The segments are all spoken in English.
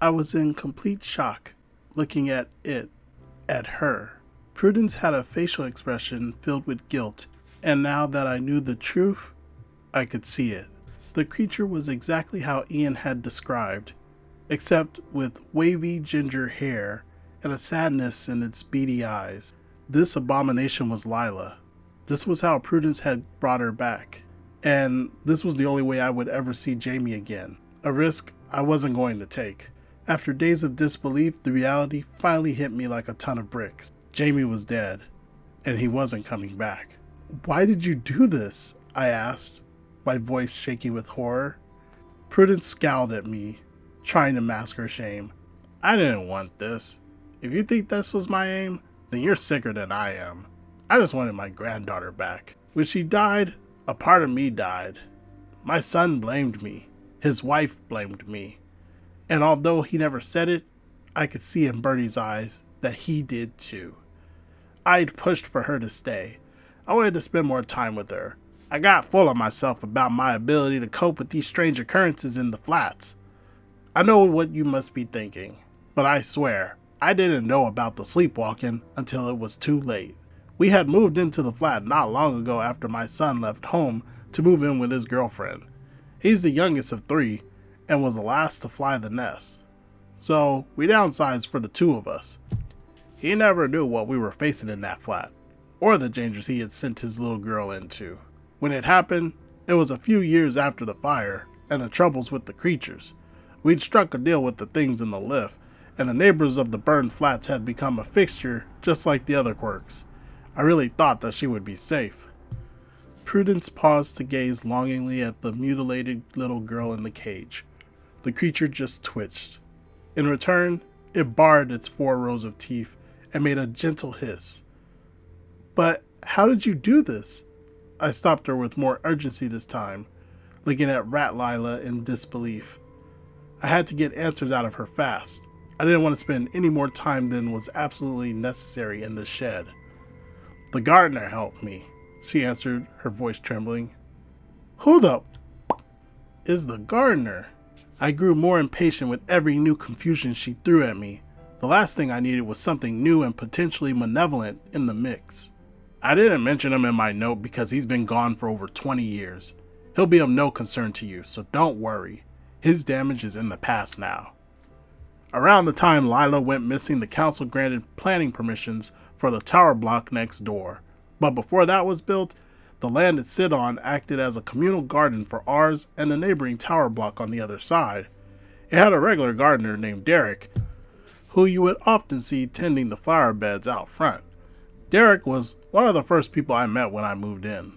I was in complete shock, looking at her. Prudence had a facial expression filled with guilt, and now that I knew the truth, I could see it. The creature was exactly how Ian had described, except with wavy ginger hair and a sadness in its beady eyes. This abomination was Lila. This was how Prudence had brought her back. And this was the only way I would ever see Jamie again. A risk I wasn't going to take. After days of disbelief, the reality finally hit me like a ton of bricks. Jamie was dead, and he wasn't coming back. "Why did you do this?" I asked, my voice shaking with horror. Prudence scowled at me, trying to mask her shame. "I didn't want this. If you think this was my aim, then you're sicker than I am. I just wanted my granddaughter back. When she died, a part of me died. My son blamed me. His wife blamed me. And although he never said it, I could see in Bertie's eyes that he did too. I'd pushed for her to stay. I wanted to spend more time with her. I got full of myself about my ability to cope with these strange occurrences in the flats. I know what you must be thinking, but I swear, I didn't know about the sleepwalking until it was too late. We had moved into the flat not long ago after my son left home to move in with his girlfriend. He's the youngest of 3 and was the last to fly the nest. So we downsized for the 2 of us. He never knew what we were facing in that flat, or the dangers he had sent his little girl into. When it happened, it was a few years after the fire and the troubles with the creatures. We'd struck a deal with the things in the lift, and the neighbors of the burned flats had become a fixture just like the other quirks. I really thought that she would be safe." Prudence paused to gaze longingly at the mutilated little girl in the cage. The creature just twitched. In return, it bared its 4 rows of teeth and made a gentle hiss. "But how did you do this?" I stopped her with more urgency this time, looking at Rat Lila in disbelief. I had to get answers out of her fast. I didn't want to spend any more time than was absolutely necessary in the shed. "The gardener helped me," she answered, her voice trembling. "Who the is the gardener?" I grew more impatient with every new confusion she threw at me. The last thing I needed was something new and potentially malevolent in the mix. "I didn't mention him in my note because he's been gone for over 20 years. He'll be of no concern to you, so don't worry. His damage is in the past now." Around the time Lila went missing, the council granted planning permissions for the tower block next door. But before that was built, the land it sit on acted as a communal garden for ours and the neighboring tower block on the other side. It had a regular gardener named Derek, who you would often see tending the flower beds out front. Derek was one of the first people I met when I moved in.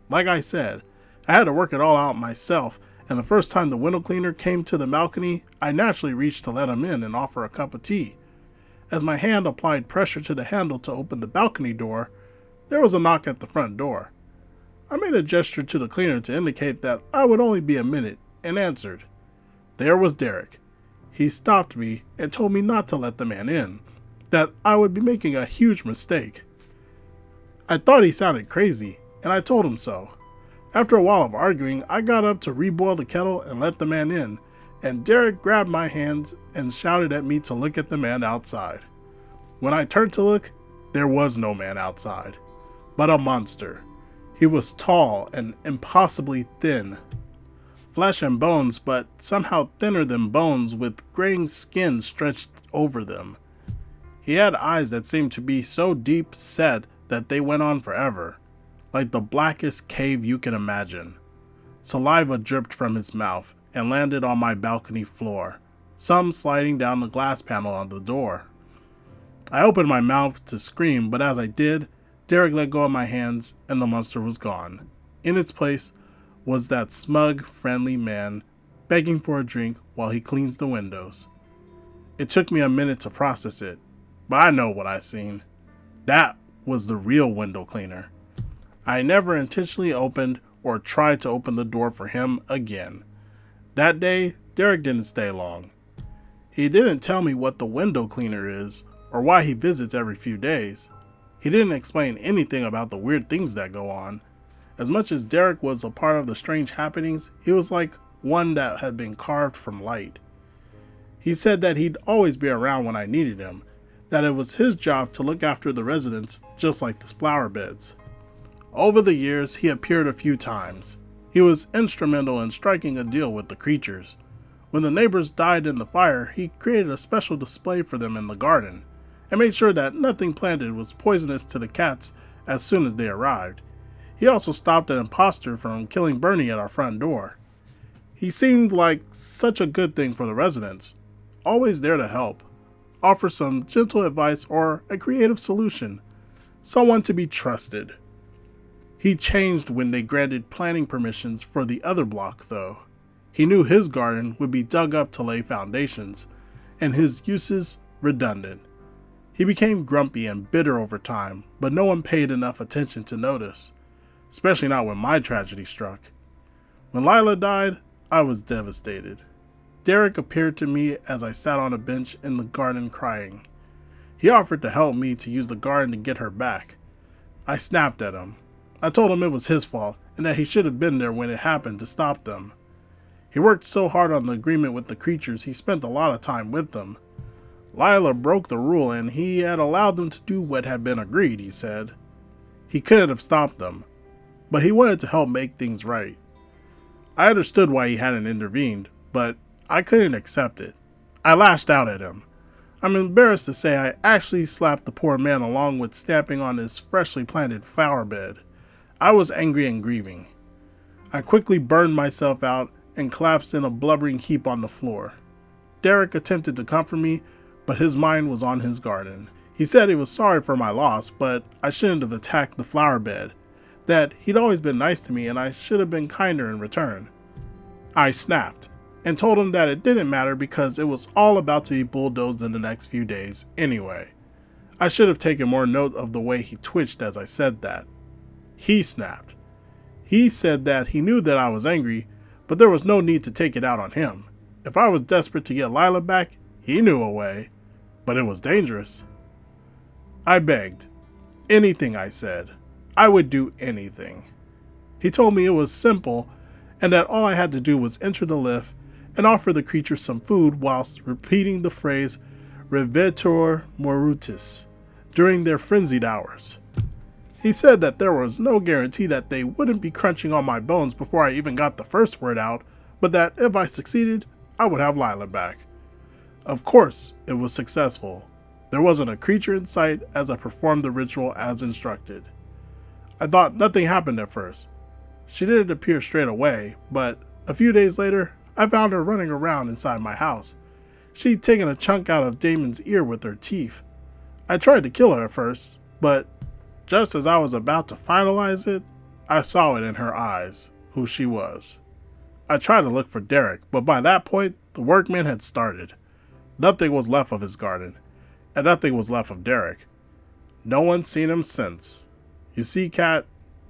Like I said, I had to work it all out myself, and the first time the window cleaner came to the balcony, I naturally reached to let him in and offer a cup of tea. As my hand applied pressure to the handle to open the balcony door, there was a knock at the front door. I made a gesture to the cleaner to indicate that I would only be a minute, and answered. There was Derek. He stopped me and told me not to let the man in, that I would be making a huge mistake. I thought he sounded crazy, and I told him so. After a while of arguing, I got up to reboil the kettle and let the man in, and Derek grabbed my hands and shouted at me to look at the man outside. When I turned to look, there was no man outside, but a monster. He was tall and impossibly thin. Flesh and bones, but somehow thinner than bones, with graying skin stretched over them. He had eyes that seemed to be so deep set that they went on forever, like the blackest cave you can imagine. Saliva dripped from his mouth and landed on my balcony floor, some sliding down the glass panel on the door. I opened my mouth to scream, but as I did, Derek let go of my hands and the monster was gone. In its place was that smug, friendly man begging for a drink while he cleans the windows. It took me a minute to process it, but I know what I seen. That was the real window cleaner. I never intentionally opened or tried to open the door for him again. That day, Derek didn't stay long. He didn't tell me what the window cleaner is or why he visits every few days. He didn't explain anything about the weird things that go on. As much as Derek was a part of the strange happenings, he was like one that had been carved from light. He said that he'd always be around when I needed him, that it was his job to look after the residents just like the flower beds. Over the years, he appeared a few times. He was instrumental in striking a deal with the creatures. When the neighbors died in the fire, he created a special display for them in the garden, and made sure that nothing planted was poisonous to the cats as soon as they arrived. He also stopped an imposter from killing Bernie at our front door. He seemed like such a good thing for the residents, always there to help, offer some gentle advice or a creative solution, someone to be trusted. He changed when they granted planting permissions for the other block, though. He knew his garden would be dug up to lay foundations, and his uses redundant. He became grumpy and bitter over time, but no one paid enough attention to notice, especially not when my tragedy struck. When Lila died, I was devastated. Derek appeared to me as I sat on a bench in the garden crying. He offered to help me to use the garden to get her back. I snapped at him. I told him it was his fault and that he should have been there when it happened to stop them. He worked so hard on the agreement with the creatures, he spent a lot of time with them. Lila broke the rule and he had allowed them to do what had been agreed, he said. He couldn't have stopped them, but he wanted to help make things right. I understood why he hadn't intervened, but I couldn't accept it. I lashed out at him. I'm embarrassed to say I actually slapped the poor man along with stamping on his freshly planted flower bed. I was angry and grieving. I quickly burned myself out and collapsed in a blubbering heap on the floor. Derek attempted to comfort me, but his mind was on his garden. He said he was sorry for my loss, but I shouldn't have attacked the flower bed, that he'd always been nice to me and I should have been kinder in return. I snapped and told him that it didn't matter because it was all about to be bulldozed in the next few days anyway. I should have taken more note of the way he twitched as I said that. He snapped. He said that he knew that I was angry, but there was no need to take it out on him. If I was desperate to get Lila back, he knew a way, but it was dangerous. I begged. Anything, I said. I would do anything. He told me it was simple and that all I had to do was enter the lift and offer the creatures some food whilst repeating the phrase Revetor Morutis during their frenzied hours. He said that there was no guarantee that they wouldn't be crunching on my bones before I even got the first word out, but that if I succeeded, I would have Lila back. Of course, it was successful. There wasn't a creature in sight as I performed the ritual as instructed. I thought nothing happened at first. She didn't appear straight away, but a few days later, I found her running around inside my house. She'd taken a chunk out of Damon's ear with her teeth. I tried to kill her at first, but just as I was about to finalize it, I saw it in her eyes, who she was. I tried to look for Derek, but by that point, the workmen had started. Nothing was left of his garden, and nothing was left of Derek. No one's seen him since. You see, Cat,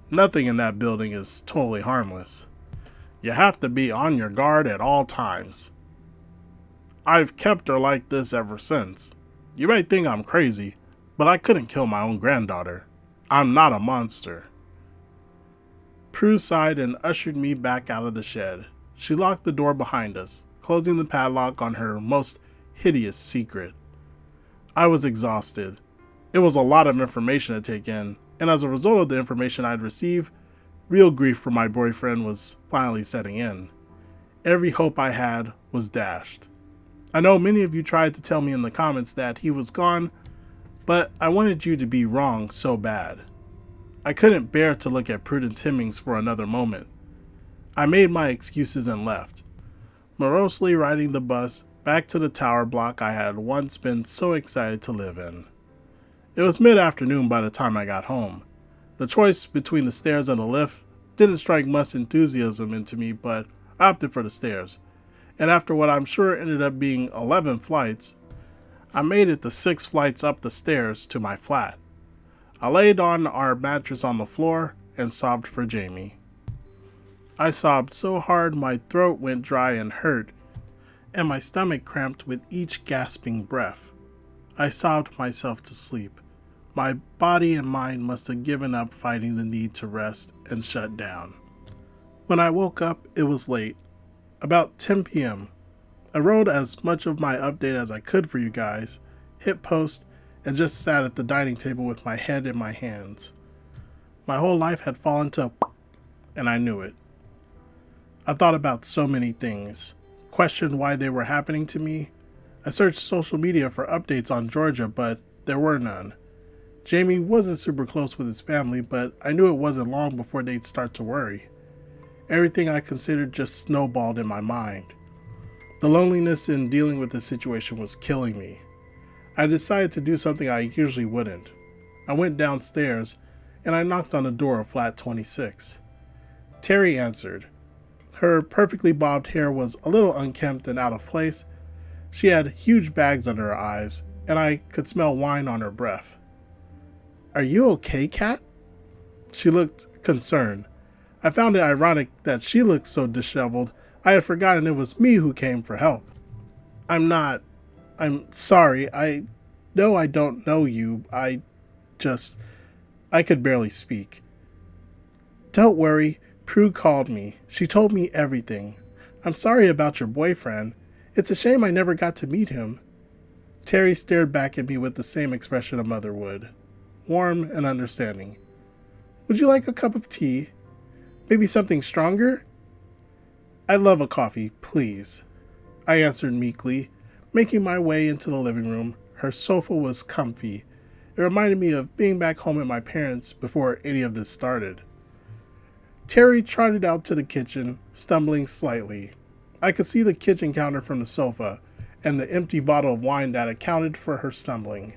nothing in that building is totally harmless. You have to be on your guard at all times. I've kept her like this ever since. You may think I'm crazy, but I couldn't kill my own granddaughter. I'm not a monster. Prue sighed and ushered me back out of the shed. She locked the door behind us, closing the padlock on her most hideous secret. I was exhausted. It was a lot of information to take in, and as a result of the information I'd received, real grief for my boyfriend was finally setting in. Every hope I had was dashed. I know many of you tried to tell me in the comments that he was gone, but I wanted you to be wrong so bad. I couldn't bear to look at Prudence Hemmings for another moment. I made my excuses and left, morosely riding the bus back to the tower block I had once been so excited to live in. It was mid-afternoon by the time I got home. The choice between the stairs and the lift didn't strike much enthusiasm into me, but I opted for the stairs, and after what I'm sure ended up being 11 flights, I made it the 6 flights up the stairs to my flat. I laid on our mattress on the floor and sobbed for Jamie. I sobbed so hard my throat went dry and hurt, and my stomach cramped with each gasping breath. I sobbed myself to sleep. My body and mind must have given up fighting the need to rest and shut down. When I woke up, it was late, about 10 p.m. I wrote as much of my update as I could for you guys, hit post, and just sat at the dining table with my head in my hands. My whole life had fallen to and I knew it. I thought about so many things, questioned why they were happening to me. I searched social media for updates on Georgia, but there were none. Jamie wasn't super close with his family, but I knew it wasn't long before they'd start to worry. Everything I considered just snowballed in my mind. The loneliness in dealing with the situation was killing me. I decided to do something I usually wouldn't. I went downstairs and I knocked on the door of flat 26. Terry answered. Her perfectly bobbed hair was a little unkempt and out of place. She had huge bags under her eyes, and I could smell wine on her breath. "Are you okay, Kat?" She looked concerned. I found it ironic that she looked so disheveled. I had forgotten it was me who came for help. I'm sorry. I know I don't know you. I could barely speak. "Don't worry. Prue called me. She told me everything. I'm sorry about your boyfriend. It's a shame I never got to meet him." Terry stared back at me with the same expression a mother would. Warm and understanding. "Would you like a cup of tea? Maybe something stronger?" "I love a coffee, please," I answered meekly, making my way into the living room. Her sofa was comfy. It reminded me of being back home at my parents' before any of this started. Terry trotted out to the kitchen, stumbling slightly. I could see the kitchen counter from the sofa, and the empty bottle of wine that accounted for her stumbling.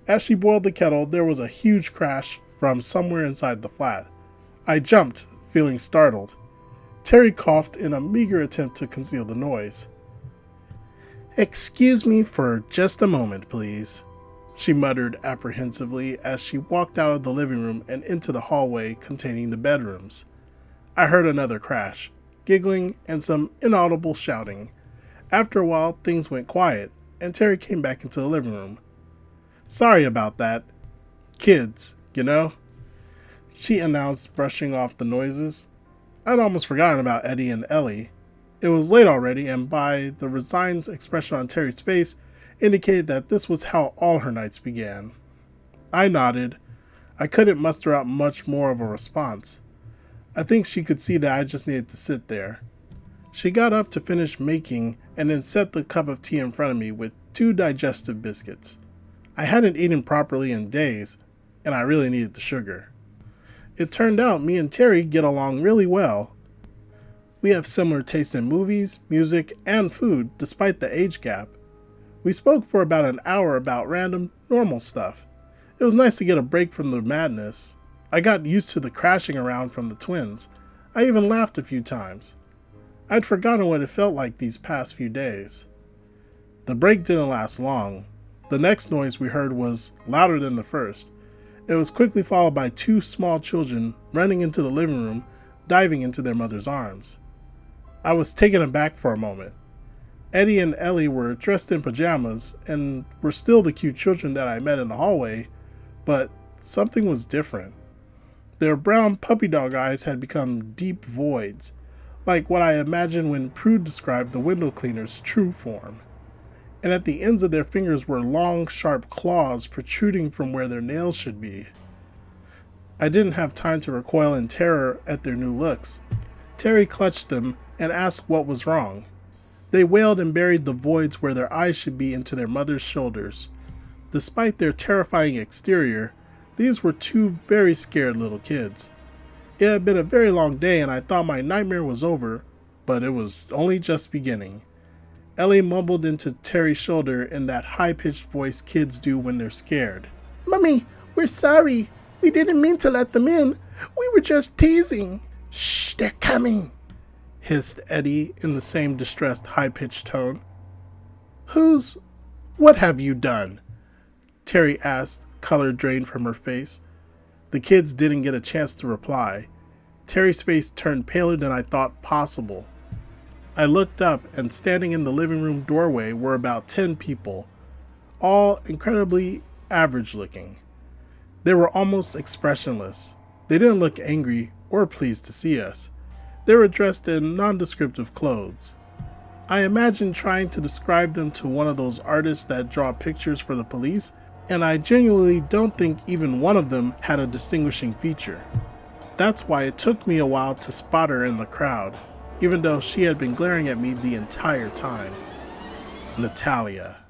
As she boiled the kettle, there was a huge crash from somewhere inside the flat. I jumped, feeling startled. Terry coughed in a meager attempt to conceal the noise. "Excuse me for just a moment, please," she muttered apprehensively as she walked out of the living room and into the hallway containing the bedrooms. I heard another crash, giggling, and some inaudible shouting. After a while, things went quiet, and Terry came back into the living room. "Sorry about that. Kids, you know," she announced, brushing off the noises. I'd almost forgotten about Eddie and Ellie. It was late already, and by the resigned expression on Terry's face, indicated that this was how all her nights began. I nodded. I couldn't muster out much more of a response. I think she could see that I just needed to sit there. She got up to finish making and then set the cup of tea in front of me with 2 digestive biscuits. I hadn't eaten properly in days, and I really needed the sugar. It turned out me and Terry get along really well. We have similar taste in movies, music, and food, despite the age gap. We spoke for about an hour about random, normal stuff. It was nice to get a break from the madness. I got used to the crashing around from the twins. I even laughed a few times. I'd forgotten what it felt like these past few days. The break didn't last long. The next noise we heard was louder than the first. It was quickly followed by 2 small children running into the living room, diving into their mother's arms. I was taken aback for a moment. Eddie and Ellie were dressed in pajamas and were still the cute children that I met in the hallway, but something was different. Their brown puppy dog eyes had become deep voids, like what I imagined when Prue described the window cleaner's true form. And at the ends of their fingers were long, sharp claws protruding from where their nails should be. I didn't have time to recoil in terror at their new looks. Terry clutched them and asked what was wrong. They wailed and buried the voids where their eyes should be into their mother's shoulders. Despite their terrifying exterior, these were 2 very scared little kids. It had been a very long day and I thought my nightmare was over, but it was only just beginning. Ellie mumbled into Terry's shoulder in that high-pitched voice kids do when they're scared. "Mummy, we're sorry. We didn't mean to let them in. We were just teasing." "Shh, they're coming," hissed Eddie in the same distressed, high-pitched tone. What have you done?" Terry asked, color drained from her face. The kids didn't get a chance to reply. Terry's face turned paler than I thought possible. I looked up, and standing in the living room doorway were about 10 people, all incredibly average-looking. They were almost expressionless. They didn't look angry or pleased to see us. They were dressed in nondescriptive clothes. I imagined trying to describe them to one of those artists that draw pictures for the police, and I genuinely don't think even one of them had a distinguishing feature. That's why it took me a while to spot her in the crowd, even though she had been glaring at me the entire time. Natalia.